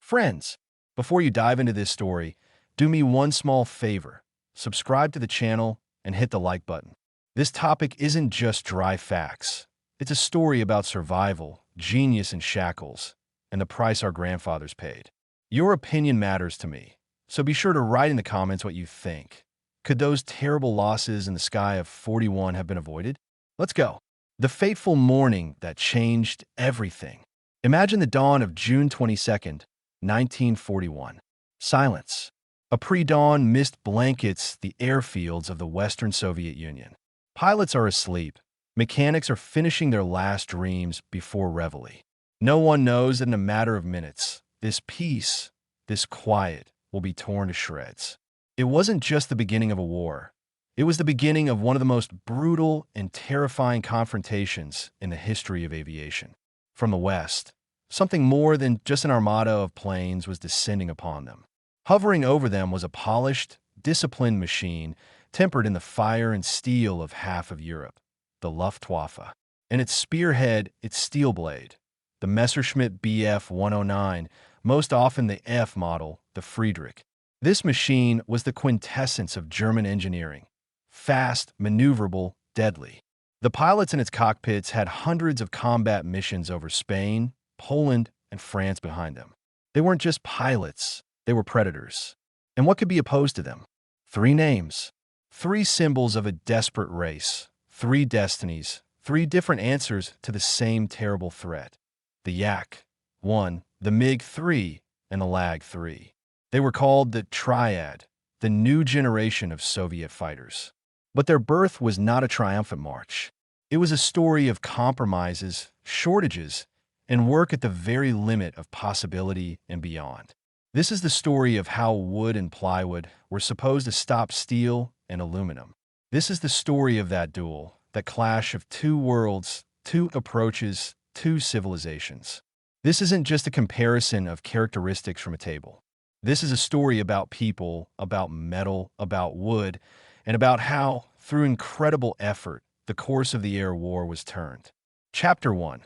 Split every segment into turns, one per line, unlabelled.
Friends, before you dive into this story, do me one small favor. Subscribe to the channel and hit the like button. This topic isn't just dry facts. It's a story about survival, genius in shackles, and the price our grandfathers paid. Your opinion matters to me, so be sure to write in the comments what you think. Could those terrible losses in the sky of 41 have been avoided? Let's go. The fateful morning that changed everything. Imagine the dawn of June 22nd, 1941. Silence. A pre-dawn mist blankets the airfields of the Western Soviet Union. Pilots are asleep. Mechanics are finishing their last dreams before reveille. No one knows that in a matter of minutes, this peace, this quiet, will be torn to shreds. It wasn't just the beginning of a war. It was the beginning of one of the most brutal and terrifying confrontations in the history of aviation. From the West, something more than just an armada of planes was descending upon them. Hovering over them was a polished, disciplined machine tempered in the fire and steel of half of Europe, the Luftwaffe. And its spearhead, its steel blade, the Messerschmitt Bf 109, most often the F model, the Friedrich. This machine was the quintessence of German engineering. Fast, maneuverable, deadly. The pilots in its cockpits had hundreds of combat missions over Spain, Poland, and France behind them. They weren't just pilots, they were predators. And what could be opposed to them? Three names. Three symbols of a desperate race. Three destinies. Three different answers to the same terrible threat. The Yak-1, the MiG-3, and the Lag-3. They were called the Triad, the new generation of Soviet fighters. But their birth was not a triumphant march. It was a story of compromises, shortages, and work at the very limit of possibility and beyond. This is the story of how wood and plywood were supposed to stop steel and aluminum. This is the story of that duel, that clash of two worlds, two approaches, two civilizations. This isn't just a comparison of characteristics from a table. This is a story about people, about metal, about wood, and about how, through incredible effort, the course of the air war was turned. Chapter 1.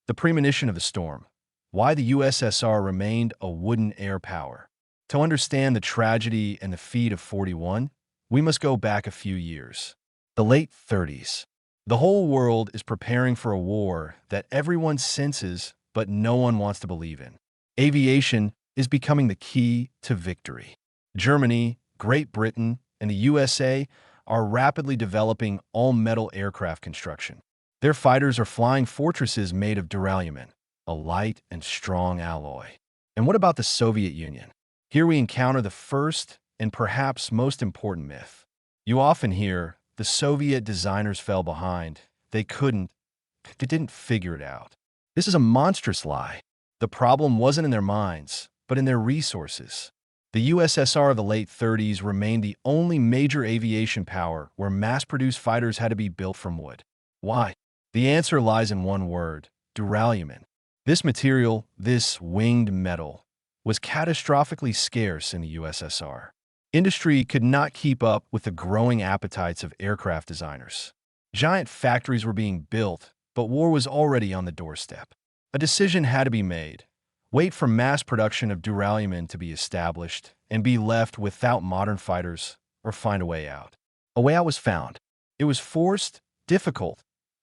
The Premonition of the Storm. Why the USSR remained a wooden air power. To understand the tragedy and the feat of 41, we must go back a few years. The late 30s. The whole world is preparing for a war that everyone senses but no one wants to believe in. Aviation is becoming the key to victory. Germany, Great Britain, and the USA are rapidly developing all-metal aircraft construction. Their fighters are flying fortresses made of duralumin, a light and strong alloy. And what about the Soviet Union? Here we encounter the first and perhaps most important myth. You often hear, the Soviet designers fell behind. They didn't figure it out. This is a monstrous lie. The problem wasn't in their minds, but in their resources. The USSR of the late 30s remained the only major aviation power where mass-produced fighters had to be built from wood. Why? The answer lies in one word: duralumin. This material, this winged metal, was catastrophically scarce in the USSR. Industry could not keep up with the growing appetites of aircraft designers. Giant factories were being built, but war was already on the doorstep. A decision had to be made. Wait for mass production of duralumin to be established and be left without modern fighters, or find a way out. A way out was found. It was forced, difficult,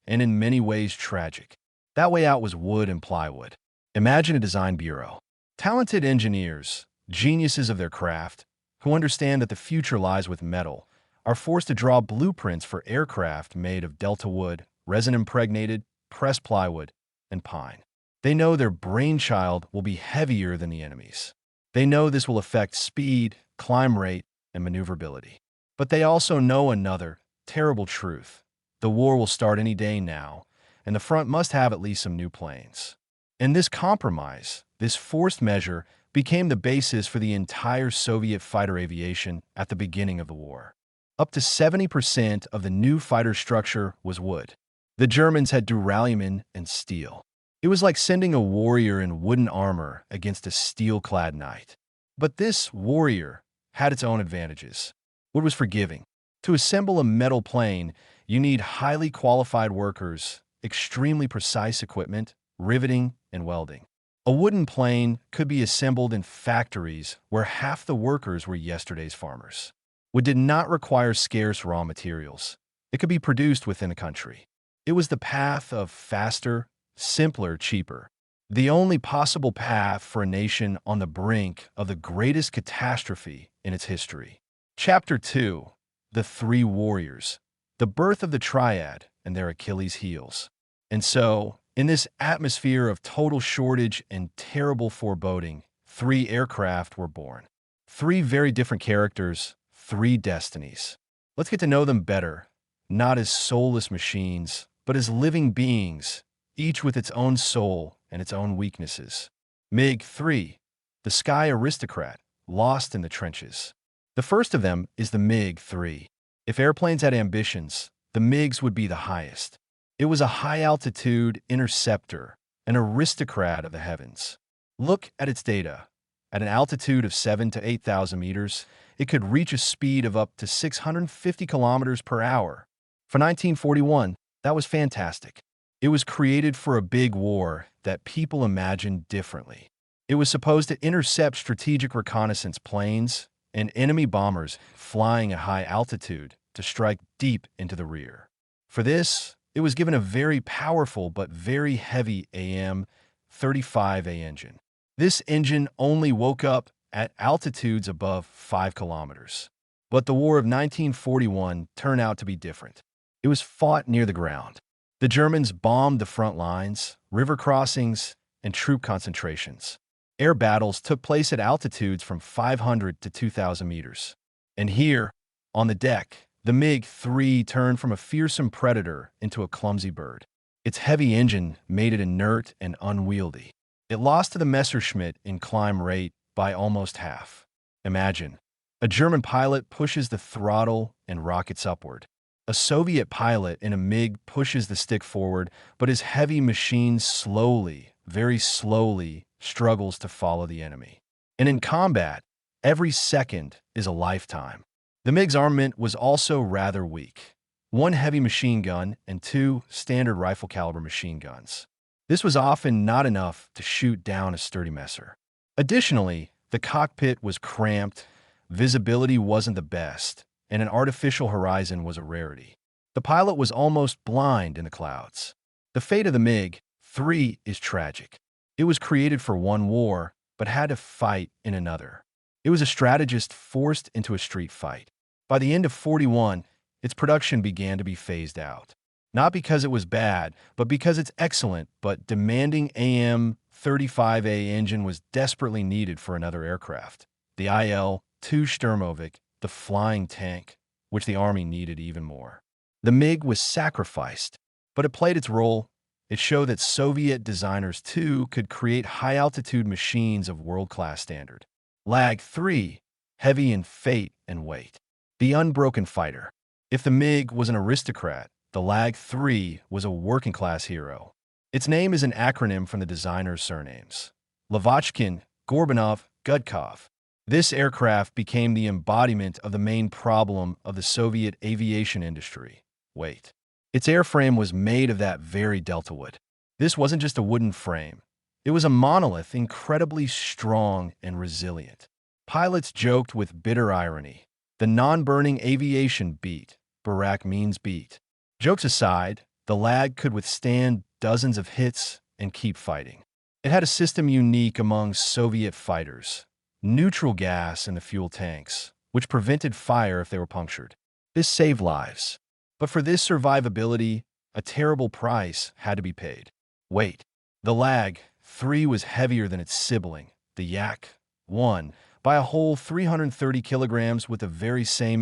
and in many ways tragic. That way out was wood and plywood. Imagine a design bureau. Talented engineers, geniuses of their craft, who understand that the future lies with metal, are forced to draw blueprints for aircraft made of delta wood, resin-impregnated, pressed plywood, and pine. They know their brainchild will be heavier than the enemy's. They know this will affect speed, climb rate, and maneuverability. But they also know another terrible truth. The war will start any day now, and the front must have at least some new planes. And this compromise, this forced measure, became the basis for the entire Soviet fighter aviation at the beginning of the war. Up to 70% of the new fighter structure was wood. The Germans had duralumin and steel. It was like sending a warrior in wooden armor against a steel-clad knight. But this warrior had its own advantages. Wood was forgiving. To assemble a metal plane, you need highly qualified workers, extremely precise equipment, riveting, and welding. A wooden plane could be assembled in factories where half the workers were yesterday's farmers. Wood did not require scarce raw materials. It could be produced within a country. It was the path of faster, simpler, cheaper. The only possible path for a nation on the brink of the greatest catastrophe in its history. Chapter 2. The Three Warriors. The birth of the Triad and their Achilles' heels. And so, in this atmosphere of total shortage and terrible foreboding, three aircraft were born. Three very different characters, three destinies. Let's get to know them better, not as soulless machines, but as living beings, each with its own soul and its own weaknesses. MiG-3, the sky aristocrat, lost in the trenches. The first of them is the MiG-3. If airplanes had ambitions, the MiGs would be the highest. It was a high-altitude interceptor, an aristocrat of the heavens. Look at its data. At an altitude of 7,000 to 8,000 meters, it could reach a speed of up to 650 kilometers per hour. For 1941, that was fantastic. It was created for a big war that people imagined differently. It was supposed to intercept strategic reconnaissance planes and enemy bombers flying at high altitude to strike deep into the rear. For this, it was given a very powerful but very heavy AM-35A engine. This engine only woke up at altitudes above 5 kilometers. But the War of 1941 turned out to be different. It was fought near the ground. The Germans bombed the front lines, river crossings, and troop concentrations. Air battles took place at altitudes from 500 to 2,000 meters. And here, on the deck, the MiG-3 turned from a fearsome predator into a clumsy bird. Its heavy engine made it inert and unwieldy. It lost to the Messerschmitt in climb rate by almost half. Imagine, a German pilot pushes the throttle and rockets upward. A Soviet pilot in a MiG pushes the stick forward, but his heavy machine slowly, very slowly, struggles to follow the enemy. And in combat, every second is a lifetime. The MiG's armament was also rather weak. 1 heavy machine gun and 2 standard rifle caliber machine guns. This was often not enough to shoot down a sturdy Messer. Additionally, the cockpit was cramped, visibility wasn't the best, and an artificial horizon was a rarity. The pilot was almost blind in the clouds. The fate of the MiG-3 is tragic. It was created for one war, but had to fight in another. It was a strategist forced into a street fight. By the end of 41, its production began to be phased out. Not because it was bad, but because its excellent but demanding AM-35A engine was desperately needed for another aircraft, the IL-2 Sturmovik, the flying tank, which the Army needed even more. The MiG was sacrificed, but it played its role. It showed that Soviet designers, too, could create high-altitude machines of world-class standard. Lag-3, heavy in fate and weight. The unbroken fighter. If the MiG was an aristocrat, the Lag-3 was a working-class hero. Its name is an acronym from the designer's surnames: Lavochkin, Gorbanov, Gudkov. This aircraft became the embodiment of the main problem of the Soviet aviation industry: weight. Its airframe was made of that very delta wood. This wasn't just a wooden frame. It was a monolith, incredibly strong and resilient. Pilots joked with bitter irony. The non-burning aviation beat. Barak means beat. Jokes aside, the Lag could withstand dozens of hits and keep fighting. It had a system unique among Soviet fighters: neutral gas in the fuel tanks, which prevented fire if they were punctured. This saved lives. But for this survivability, a terrible price had to be paid. Weight. The Lag-3 was heavier than its sibling, the Yak-1, by a whole 330 kilograms with the very same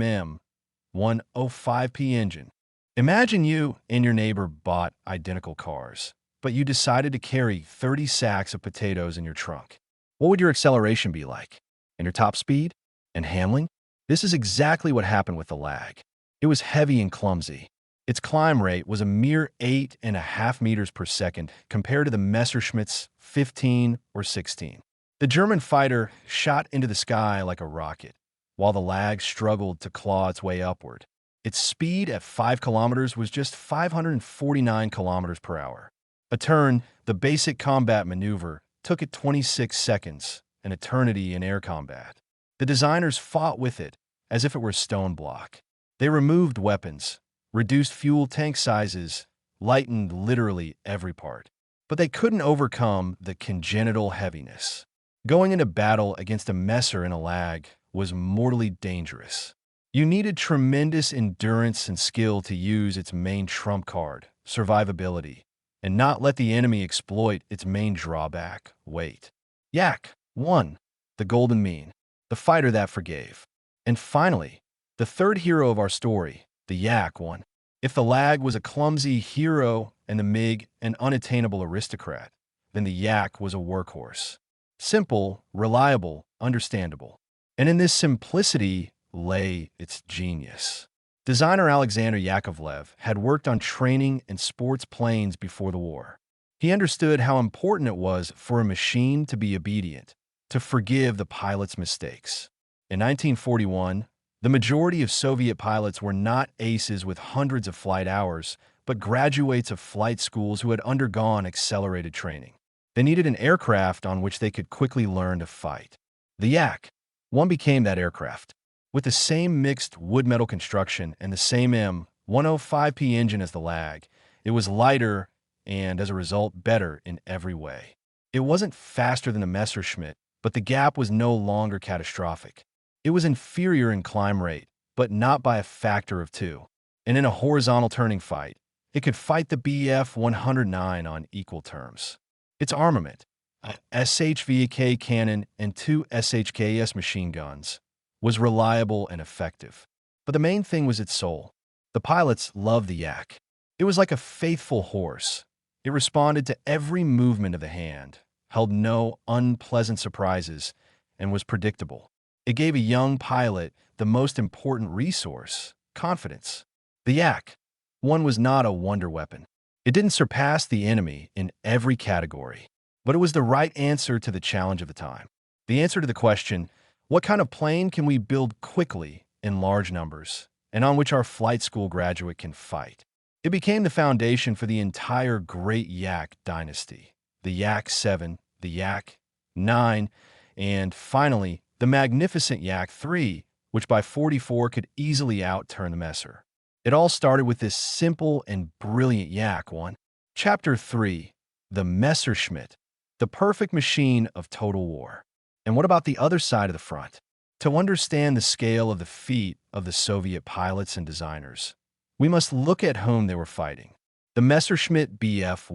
M105P engine. Imagine you and your neighbor bought identical cars, but you decided to carry 30 sacks of potatoes in your trunk. What would your acceleration be like? And your top speed? And handling? This is exactly what happened with the Lag. It was heavy and clumsy. Its climb rate was a mere 8.5 meters per second compared to the Messerschmitt's 15 or 16. The German fighter shot into the sky like a rocket, while the Lag struggled to claw its way upward. Its speed at 5 kilometers was just 549 kilometers per hour. A turn, the basic combat maneuver, took it 26 seconds, an eternity in air combat. The designers fought with it as if it were a stone block. They removed weapons, reduced fuel tank sizes, lightened literally every part. But they couldn't overcome the congenital heaviness. Going into battle against a Messer in a lag was mortally dangerous. You needed tremendous endurance and skill to use its main trump card, survivability, and not let the enemy exploit its main drawback, weight. Yak, 1. The golden mean, the fighter that forgave. And finally, the third hero of our story, the Yak 1. If the lag was a clumsy hero and the MiG an unattainable aristocrat, then the Yak was a workhorse. Simple, reliable, understandable. And in this simplicity lay its genius. Designer Alexander Yakovlev had worked on training and sports planes before the war. He understood how important it was for a machine to be obedient, to forgive the pilot's mistakes. In 1941, the majority of Soviet pilots were not aces with hundreds of flight hours, but graduates of flight schools who had undergone accelerated training. They needed an aircraft on which they could quickly learn to fight. The Yak 1 became that aircraft. With the same mixed wood-metal construction and the same M105P engine as the lag, it was lighter and, as a result, better in every way. It wasn't faster than the Messerschmitt, but the gap was no longer catastrophic. It was inferior in climb rate, but not by a factor of 2. And in a horizontal turning fight, it could fight the Bf 109 on equal terms. Its armament, a SHVK cannon and 2 SHKS machine guns, was reliable and effective. But the main thing was its soul. The pilots loved the Yak. It was like a faithful horse. It responded to every movement of the hand, held no unpleasant surprises, and was predictable. It gave a young pilot the most important resource, confidence. The Yak 1 was not a wonder weapon. It didn't surpass the enemy in every category, but it was the right answer to the challenge of the time. The answer to the question, what kind of plane can we build quickly in large numbers, and on which our flight school graduate can fight? It became the foundation for the entire Great Yak dynasty. The Yak 7, the Yak 9, and finally, the magnificent Yak 3, which by 44 could easily outturn the Messer. It all started with this simple and brilliant Yak 1. Chapter 3, the Messerschmitt, the perfect machine of total war. And what about the other side of the front? To understand the scale of the feat of the Soviet pilots and designers, we must look at whom they were fighting. The Messerschmitt Bf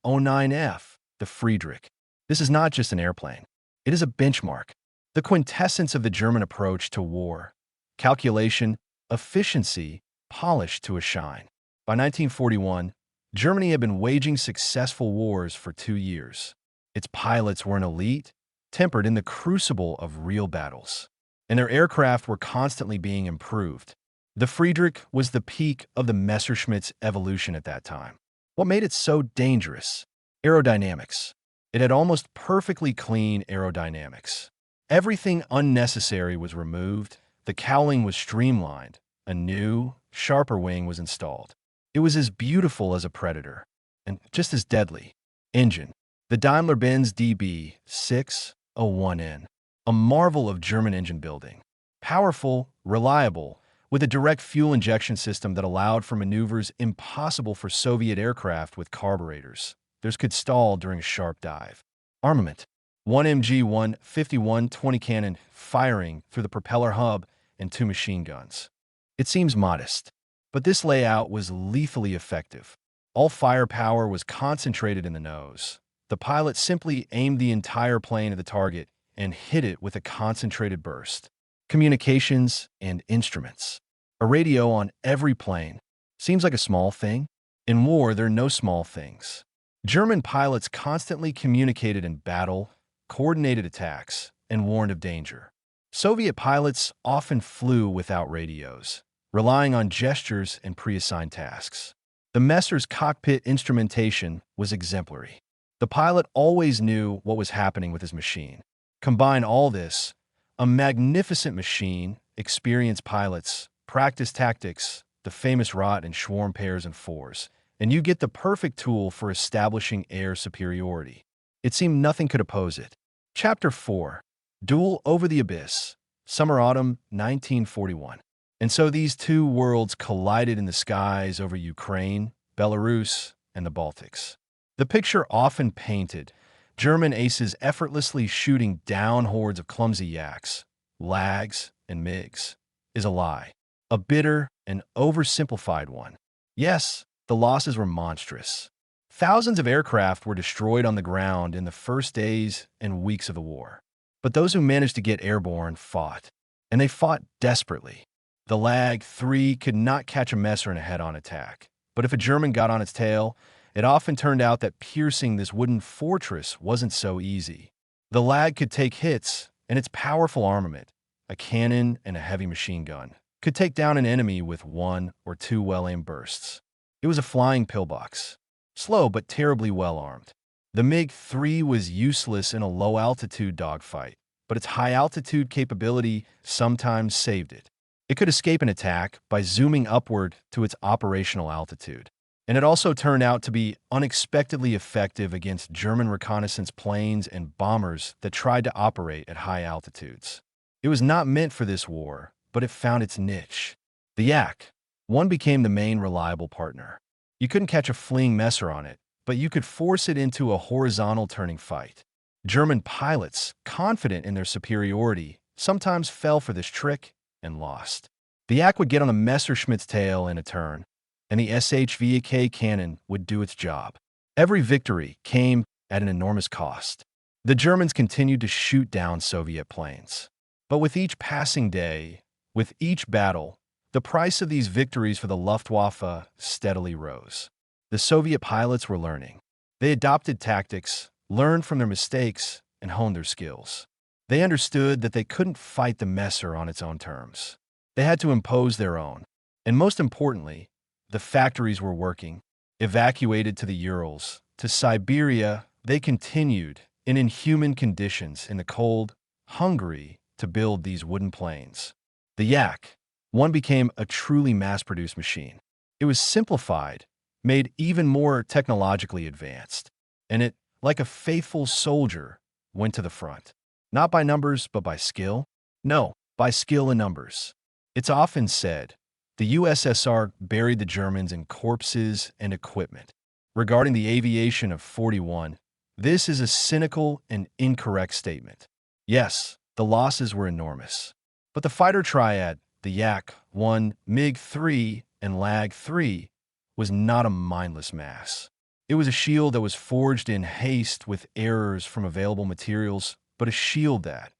109F, the Friedrich. This is not just an airplane. It is a benchmark, the quintessence of the German approach to war. Calculation, efficiency, polished to a shine. By 1941, Germany had been waging successful wars for 2 years. Its pilots were an elite, tempered in the crucible of real battles, and their aircraft were constantly being improved. The Friedrich was the peak of the Messerschmitt's evolution at that time. What made it so dangerous? Aerodynamics. It had almost perfectly clean aerodynamics. Everything unnecessary was removed, the cowling was streamlined, a new, sharper wing was installed. It was as beautiful as a Predator, and just as deadly. Engine. The Daimler-Benz DB601N, a marvel of German engine building. Powerful, reliable, with a direct fuel injection system that allowed for maneuvers impossible for Soviet aircraft with carburetors. Theirs could stall during a sharp dive. Armament. 1 MG-1 51-20 cannon firing through the propeller hub and 2 machine guns. It seems modest, but this layout was lethally effective. All firepower was concentrated in the nose. The pilot simply aimed the entire plane at the target and hit it with a concentrated burst. Communications and instruments. A radio on every plane. Seems like a small thing? In war, there are no small things. German pilots constantly communicated in battle, coordinated attacks, and warned of danger. Soviet pilots often flew without radios, relying on gestures and pre-assigned tasks. The Messer's cockpit instrumentation was exemplary. The pilot always knew what was happening with his machine. Combine all this, a magnificent machine, experienced pilots, practice tactics, the famous Rot and Schwarm pairs and fours, and you get the perfect tool for establishing air superiority. It seemed nothing could oppose it. Chapter 4. Duel over the Abyss. Summer-autumn 1941. And so these two worlds collided in the skies over Ukraine, Belarus, and the Baltics. The picture often painted, German aces effortlessly shooting down hordes of clumsy yaks, lags, and MiGs, is a lie. A bitter and oversimplified one. Yes, the losses were monstrous. Thousands of aircraft were destroyed on the ground in the first days and weeks of the war. But those who managed to get airborne fought, and they fought desperately. The Lag 3 could not catch a Messer in a head-on attack, but if a German got on its tail, it often turned out that piercing this wooden fortress wasn't so easy. The Lag could take hits, and its powerful armament, a cannon and a heavy machine gun, could take down an enemy with 1 or 2 well-aimed bursts. It was a flying pillbox, slow but terribly well-armed. The MiG-3 was useless in a low-altitude dogfight, but its high-altitude capability sometimes saved it. It could escape an attack by zooming upward to its operational altitude. And it also turned out to be unexpectedly effective against German reconnaissance planes and bombers that tried to operate at high altitudes. It was not meant for this war, but it found its niche. The Yak-1 became the main reliable partner. You couldn't catch a fleeing Messer on it, but you could force it into a horizontal turning fight. German pilots, confident in their superiority, sometimes fell for this trick and lost. The Yak would get on the Messerschmitt's tail in a turn, and the SHVK cannon would do its job. Every victory came at an enormous cost. The Germans continued to shoot down Soviet planes. But with each passing day, with each battle, the price of these victories for the Luftwaffe steadily rose. The Soviet pilots were learning. They adopted tactics, learned from their mistakes, and honed their skills. They understood that they couldn't fight the Messer on its own terms. They had to impose their own. And most importantly, the factories were working. Evacuated to the Urals, to Siberia, they continued, in inhuman conditions in the cold, Hungary, to build these wooden planes. The Yak-1 became a truly mass-produced machine. It was simplified, made even more technologically advanced, and it, like a faithful soldier, went to the front. Not by numbers, but by skill? No, by skill in numbers. It's often said, the USSR buried the Germans in corpses and equipment. Regarding the aviation of 41, this is a cynical and incorrect statement. Yes, the losses were enormous. But the fighter triad, the Yak-1, MiG-3, and Lag-3, was not a mindless mass. It was a shield that was forged in haste with errors from available materials, but a shield that,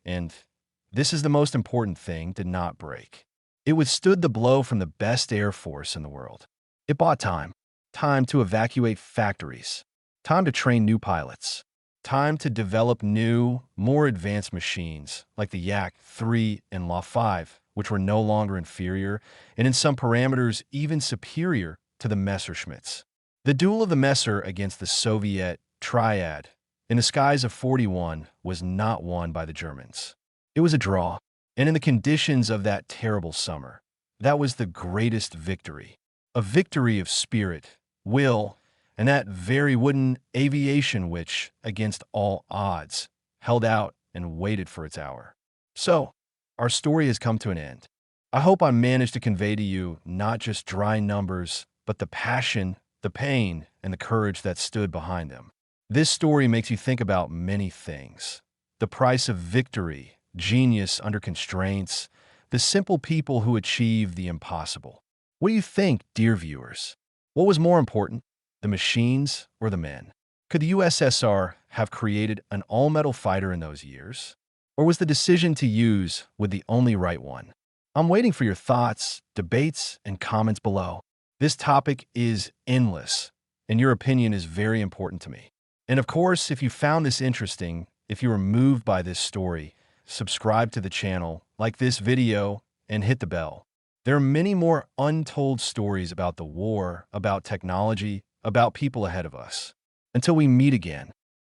and this is the most important thing, did not break. It withstood the blow from the best air force in the world. It bought time. Time to evacuate factories. Time to train new pilots. Time to develop new, more advanced machines, like the Yak-3 and La-5, which were no longer inferior, and in some parameters even superior to the Messerschmitts. The duel of the Messer against the Soviet Triad in the skies of 41 was not won by the Germans. It was a draw, and in the conditions of that terrible summer, that was the greatest victory. A victory of spirit, will, and that very wooden aviation which, against all odds, held out and waited for its hour. So, our story has come to an end. I hope I managed to convey to you not just dry numbers, but the passion, the pain, and the courage that stood behind them. This story makes you think about many things. The price of victory, genius under constraints, the simple people who achieve the impossible. What do you think, dear viewers? What was more important, the machines or the men? Could the USSR have created an all-metal fighter in those years? Or was the decision to use with the only right one? I'm waiting for your thoughts, debates, and comments below. This topic is endless, and your opinion is very important to me. And of course, if you found this interesting, if you were moved by this story, subscribe to the channel, like this video, and hit the bell. There are many more untold stories about the war, about technology, about people ahead of us. Until we meet again,